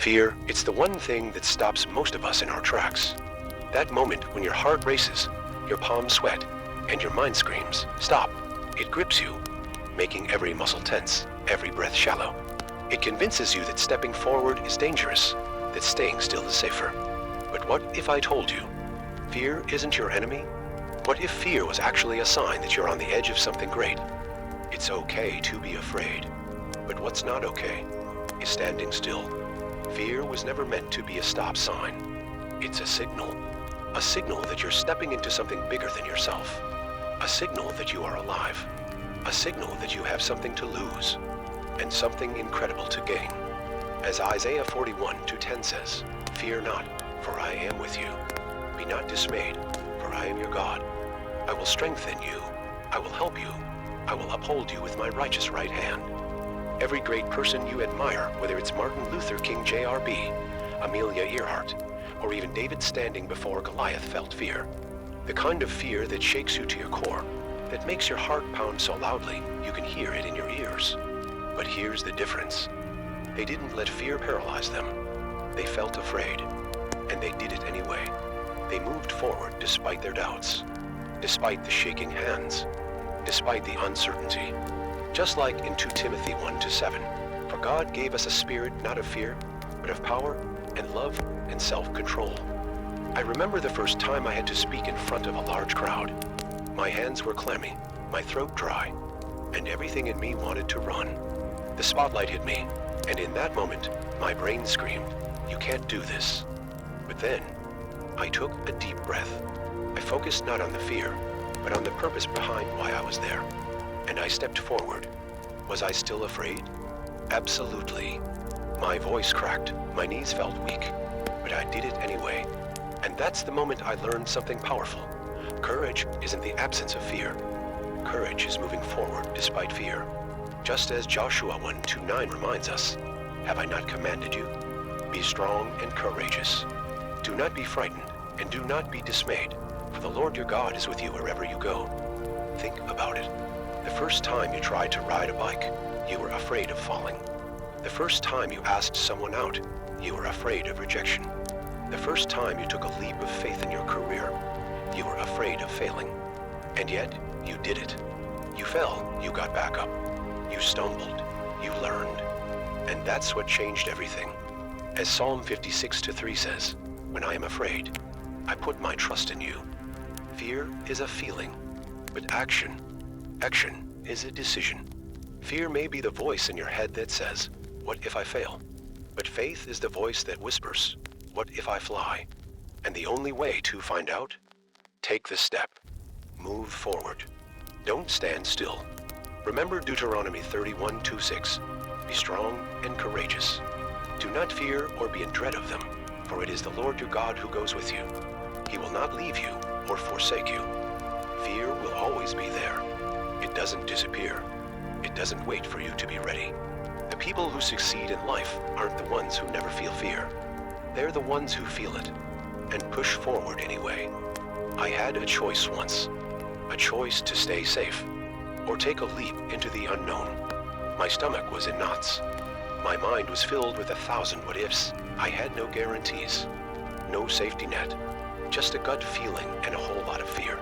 Fear, it's the one thing that stops most of us in our tracks. That moment when your heart races, your palms sweat, and your mind screams, "Stop!" It grips you, making every muscle tense, every breath shallow. It convinces you that stepping forward is dangerous, that staying still is safer. But what if I told you, fear isn't your enemy? What if fear was actually a sign that you're on the edge of something great? It's okay to be afraid, but what's not okay is standing still. Fear was never meant to be a stop sign. It's a signal that you're stepping into something bigger than yourself. A signal that you are alive. A signal that you have something to lose and something incredible to gain. As Isaiah 41:10 says, "Fear not, for I am with you. Be not dismayed, for I am your God. I will strengthen you. I will help you. I will uphold you with my righteous right hand." Every great person you admire, whether it's Martin Luther King Jr.B., Amelia Earhart, or even David standing before Goliath, felt fear. The kind of fear that shakes you to your core, that makes your heart pound so loudly you can hear it in your ears. But here's the difference. They didn't let fear paralyze them. They felt afraid, and they did it anyway. They moved forward despite their doubts, despite the shaking hands, despite the uncertainty. Just like in 2 Timothy 1:7, "For God gave us a spirit not of fear, but of power and love and self-control." I remember the first time I had to speak in front of a large crowd. My hands were clammy, my throat dry, and everything in me wanted to run. The spotlight hit me, and in that moment, my brain screamed, "You can't do this." But then, I took a deep breath. I focused not on the fear, but on the purpose behind why I was there. And I stepped forward. Was I still afraid? Absolutely. My voice cracked, my knees felt weak, but I did it anyway. And that's the moment I learned something powerful. Courage isn't the absence of fear. Courage is moving forward despite fear. Just as Joshua 1:9 reminds us, "Have I not commanded you? Be strong and courageous. Do not be frightened, and do not be dismayed, for the Lord your God is with you wherever you go." Think about it. The first time you tried to ride a bike, you were afraid of falling. The first time you asked someone out, you were afraid of rejection. The first time you took a leap of faith in your career, you were afraid of failing. And yet, you did it. You fell, you got back up. You stumbled, you learned. And that's what changed everything. As Psalm 56:3 says, "When I am afraid, I put my trust in you." Fear is a feeling, but action is a decision. Fear may be the voice in your head that says, "What if I fail?" But faith is the voice that whispers, "What if I fly?" And the only way to find out? Take the step. Move forward. Don't stand still. Remember Deuteronomy 31:6. Be strong and courageous. Do not fear or be in dread of them, for it is the Lord your God who goes with you. He will not leave you or forsake you. Fear will always be there. It doesn't disappear. It doesn't wait for you to be ready. The people who succeed in life aren't the ones who never feel fear. They're the ones who feel it and push forward anyway. I had a choice once. A choice to stay safe or take a leap into the unknown. My stomach was in knots. My mind was filled with 1,000 what-ifs. I had no guarantees, no safety net, just a gut feeling and a whole lot of fear.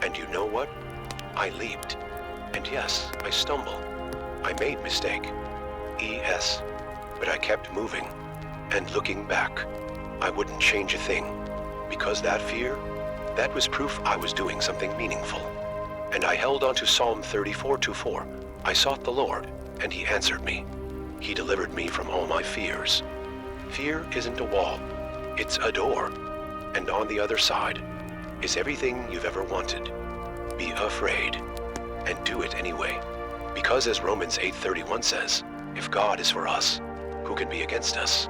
And you know what? I leaped. And yes, I stumbled. I made mistake. But I kept moving. And looking back, I wouldn't change a thing. Because that fear, that was proof I was doing something meaningful. And I held on to Psalm 34:4. I sought the Lord, and he answered me. He delivered me from all my fears. Fear isn't a wall, it's a door. And on the other side is everything you've ever wanted. Be afraid, and do it anyway. Because as Romans 8:31 says, if God is for us, who can be against us?